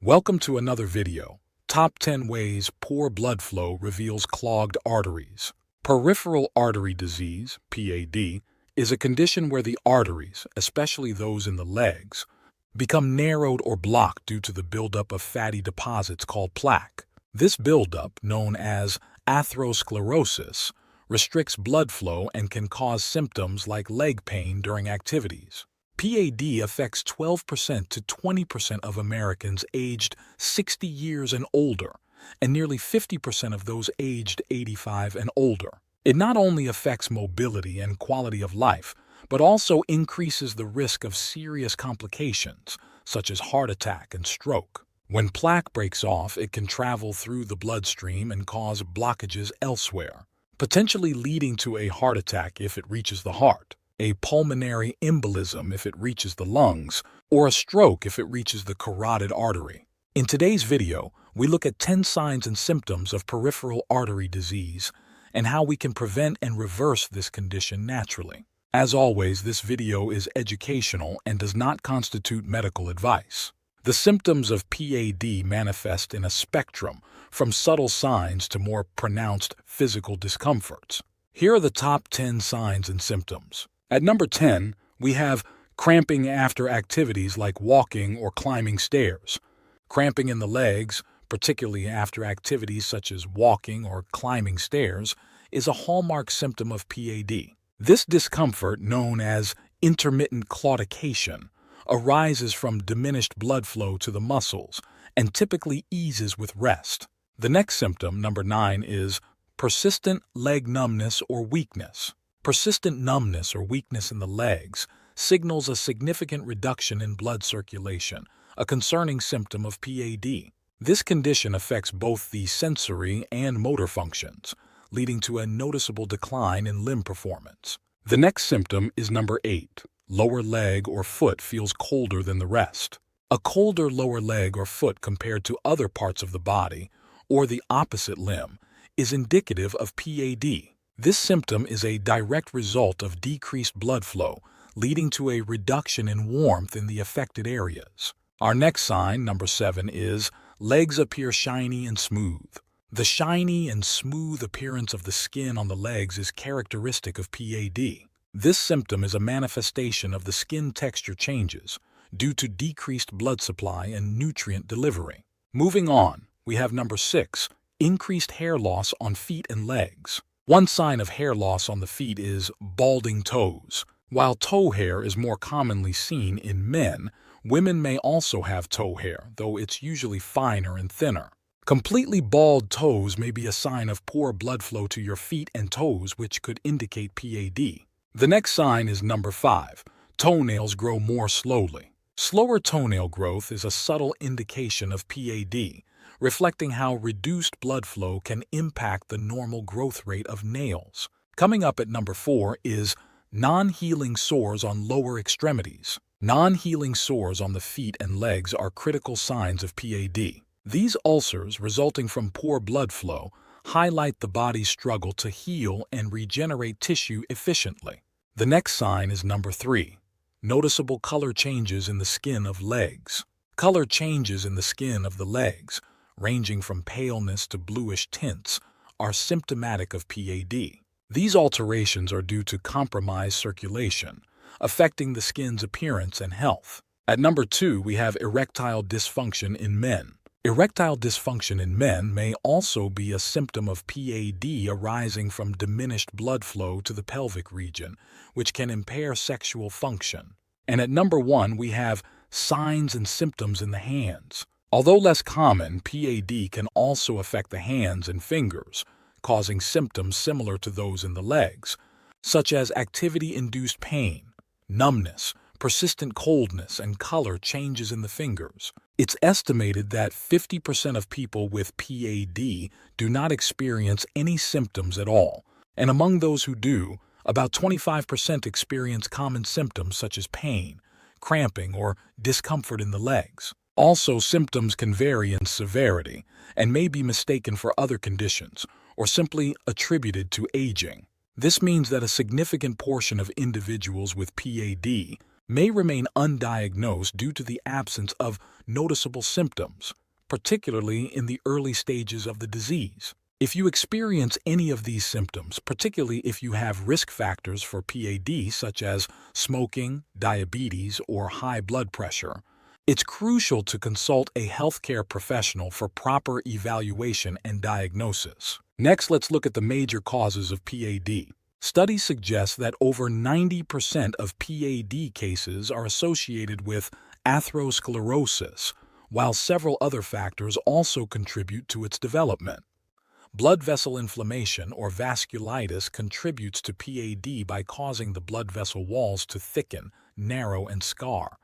Welcome to another video. Top 10 ways poor blood flow reveals clogged arteries. Peripheral artery disease, PAD, is a condition where the arteries, especially those in the legs, become narrowed or blocked due to the buildup of fatty deposits called plaque. This buildup, known as atherosclerosis, restricts blood flow and can cause symptoms like leg pain during activities. PAD affects 12% to 20% of Americans aged 60 years and older, and nearly 50% of those aged 85 and older. It not only affects mobility and quality of life, but also increases the risk of serious complications, such as heart attack and stroke. When plaque breaks off, it can travel through the bloodstream and cause blockages elsewhere, potentially leading to a heart attack if it reaches the heart, a pulmonary embolism if it reaches the lungs, or a stroke if it reaches the carotid artery. In today's video, we look at 10 signs and symptoms of peripheral artery disease and how we can prevent and reverse this condition naturally. As always, this video is educational and does not constitute medical advice. The symptoms of PAD manifest in a spectrum, from subtle signs to more pronounced physical discomforts. Here are the top 10 signs and symptoms. At number 10, we have cramping after activities like walking or climbing stairs. Cramping in the legs, particularly after activities such as walking or climbing stairs, is a hallmark symptom of PAD. This discomfort, known as intermittent claudication, arises from diminished blood flow to the muscles and typically eases with rest. The next symptom, number 9, is persistent leg numbness or weakness. Persistent numbness or weakness in the legs signals a significant reduction in blood circulation, a concerning symptom of PAD. This condition affects both the sensory and motor functions, leading to a noticeable decline in limb performance. The next symptom is number 8. Lower leg or foot feels colder than the rest. A colder lower leg or foot compared to other parts of the body, or the opposite limb, is indicative of PAD. This symptom is a direct result of decreased blood flow, leading to a reduction in warmth in the affected areas. Our next sign, number 7, is legs appear shiny and smooth. The shiny and smooth appearance of the skin on the legs is characteristic of PAD. This symptom is a manifestation of the skin texture changes due to decreased blood supply and nutrient delivery. Moving on, we have number 6, increased hair loss on feet and legs. One sign of hair loss on the feet is balding toes. While toe hair is more commonly seen in men, women may also have toe hair, though it's usually finer and thinner. Completely bald toes may be a sign of poor blood flow to your feet and toes, which could indicate PAD. The next sign is number 5. Toenails grow more slowly. Slower toenail growth is a subtle indication of PAD, reflecting how reduced blood flow can impact the normal growth rate of nails. Coming up at number 4 is non-healing sores on lower extremities. Non-healing sores on the feet and legs are critical signs of PAD. These ulcers, resulting from poor blood flow, highlight the body's struggle to heal and regenerate tissue efficiently. The next sign is number 3. Noticeable color changes in the skin of legs. Color changes in the skin of the legs, ranging from paleness to bluish tints, are symptomatic of PAD. These alterations are due to compromised circulation, affecting the skin's appearance and health. At number 2, we have erectile dysfunction in men. Erectile dysfunction in men may also be a symptom of PAD arising from diminished blood flow to the pelvic region, which can impair sexual function. And at number 1, we have signs and symptoms in the hands. Although less common, PAD can also affect the hands and fingers, causing symptoms similar to those in the legs, such as activity-induced pain, numbness, persistent coldness, and color changes in the fingers. It's estimated that 50% of people with PAD do not experience any symptoms at all, and among those who do, about 25% experience common symptoms such as pain, cramping, or discomfort in the legs. Also, symptoms can vary in severity and may be mistaken for other conditions or simply attributed to aging. This means that a significant portion of individuals with PAD may remain undiagnosed due to the absence of noticeable symptoms, particularly in the early stages of the disease. If you experience any of these symptoms, particularly if you have risk factors for PAD such as smoking, diabetes, or high blood pressure, it's crucial to consult a healthcare professional for proper evaluation and diagnosis. Next, let's look at the major causes of PAD. Studies suggest that over 90% of PAD cases are associated with atherosclerosis, while several other factors also contribute to its development. Blood vessel inflammation or vasculitis contributes to PAD by causing the blood vessel walls to thicken, narrow, and scar.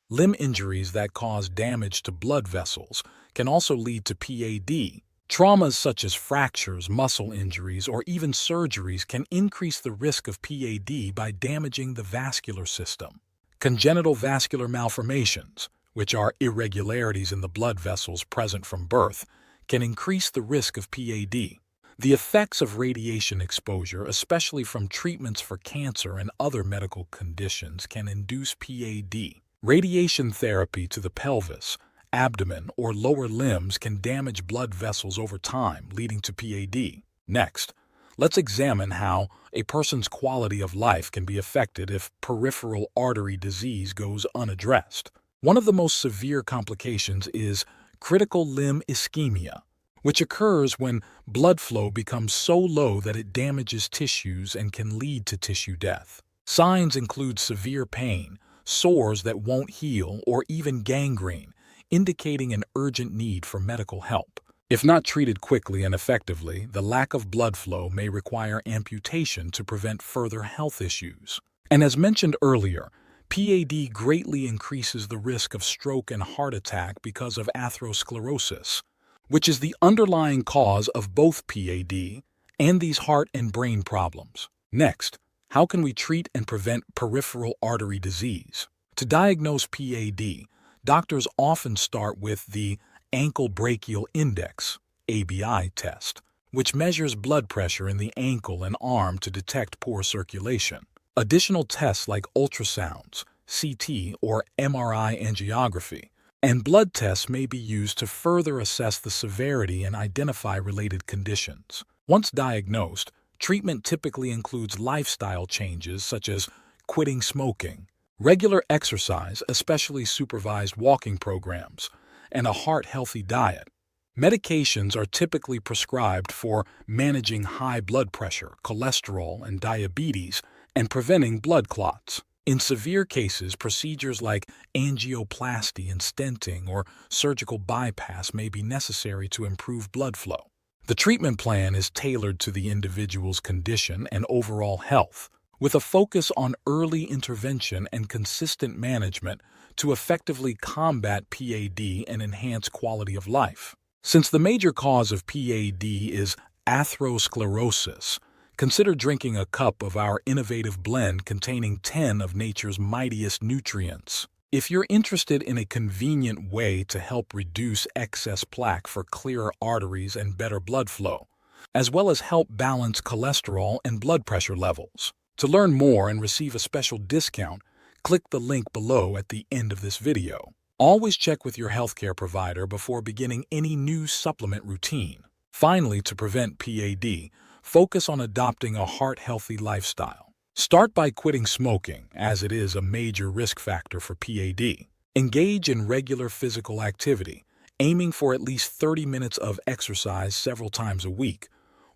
Limb injuries that cause damage to blood vessels can also lead to PAD. Traumas such as fractures, muscle injuries, or even surgeries can increase the risk of PAD by damaging the vascular system. Congenital vascular malformations, which are irregularities in the blood vessels present from birth, can increase the risk of PAD. The effects of radiation exposure, especially from treatments for cancer and other medical conditions, can induce PAD. Radiation therapy to the pelvis, abdomen, or lower limbs can damage blood vessels over time, leading to PAD. Next, let's examine how a person's quality of life can be affected if peripheral artery disease goes unaddressed. One of the most severe complications is critical limb ischemia, which occurs when blood flow becomes so low that it damages tissues and can lead to tissue death. Signs include severe pain, sores that won't heal, or even gangrene, indicating an urgent need for medical help. If not treated quickly and effectively, the lack of blood flow may require amputation to prevent further health issues. And as mentioned earlier, PAD greatly increases the risk of stroke and heart attack because of atherosclerosis, which is the underlying cause of both PAD and these heart and brain problems. Next, how can we treat and prevent peripheral artery disease? To diagnose PAD, doctors often start with the ankle brachial index (ABI) test, which measures blood pressure in the ankle and arm to detect poor circulation. Additional tests like ultrasounds, CT, or MRI angiography, and blood tests may be used to further assess the severity and identify related conditions. Once diagnosed, treatment typically includes lifestyle changes such as quitting smoking, regular exercise, especially supervised walking programs, and a heart-healthy diet. Medications are typically prescribed for managing high blood pressure, cholesterol, and diabetes, and preventing blood clots. In severe cases, procedures like angioplasty and stenting or surgical bypass may be necessary to improve blood flow. The treatment plan is tailored to the individual's condition and overall health, with a focus on early intervention and consistent management to effectively combat PAD and enhance quality of life. Since the major cause of PAD is atherosclerosis, consider drinking a cup of our innovative blend containing 10 of nature's mightiest nutrients. If you're interested in a convenient way to help reduce excess plaque for clearer arteries and better blood flow, as well as help balance cholesterol and blood pressure levels, to learn more and receive a special discount, click the link below at the end of this video. Always check with your healthcare provider before beginning any new supplement routine. Finally, to prevent PAD, focus on adopting a heart-healthy lifestyle. Start by quitting smoking, as it is a major risk factor for PAD. Engage in regular physical activity, aiming for at least 30 minutes of exercise several times a week.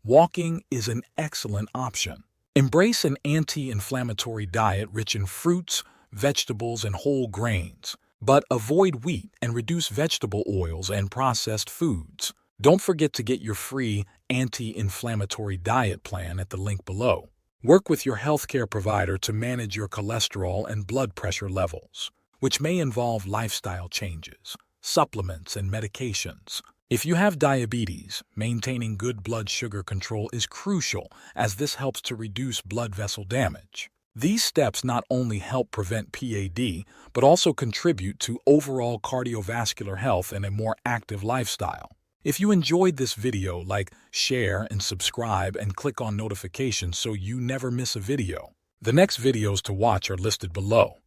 Walking is an excellent option. Embrace an anti-inflammatory diet rich in fruits, vegetables, and whole grains, but avoid wheat and reduce vegetable oils and processed foods. Don't forget to get your free anti-inflammatory diet plan at the link below. Work with your healthcare provider to manage your cholesterol and blood pressure levels, which may involve lifestyle changes, supplements, and medications. If you have diabetes, maintaining good blood sugar control is crucial, as this helps to reduce blood vessel damage. These steps not only help prevent PAD, but also contribute to overall cardiovascular health and a more active lifestyle. If you enjoyed this video, like, share, and subscribe, and click on notifications so you never miss a video. The next videos to watch are listed below.